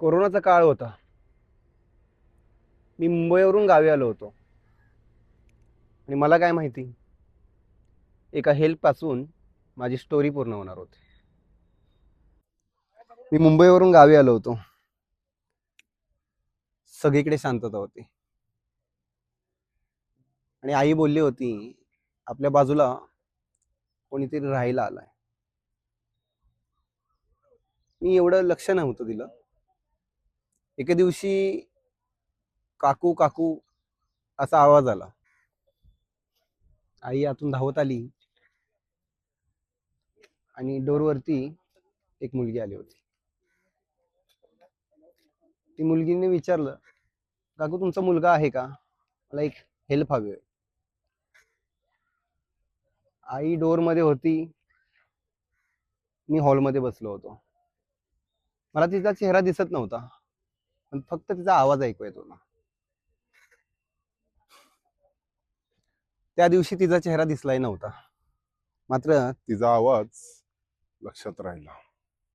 कोरोनाचा काळ होता. मी मुंबईवरून गावी आलो होतो आणि मला काय माहिती, एका हेल्पपासून माझी स्टोरी पूर्ण होणार होती. मी मुंबईवरून गावी आलो होतो. सगळीकडे शांतता होती आणि आई बोलली होती, आपल्या बाजूला कोणीतरी राहायला आलाय. मी एवढं लक्ष नव्हतं दिलं. एके दिवशी काकू काकू असा आवाज आला. आई आतून धावत आली आणि डोरवरती एक मुलगी आली होती. ती मुलगीने विचारलं, काकू तुमचा मुलगा आहे का? मला एक हेल्प हवी आहे. आई डोर मध्ये होती, मी हॉलमध्ये बसलो होतो. मला तिचा चेहरा दिसत नव्हता, पण फक्त तिचा आवाज ऐकू येत होता. त्या दिवशी तिचा चेहरा दिसलाही नव्हता, मात्र तिचा आवाज लक्षात राहिला.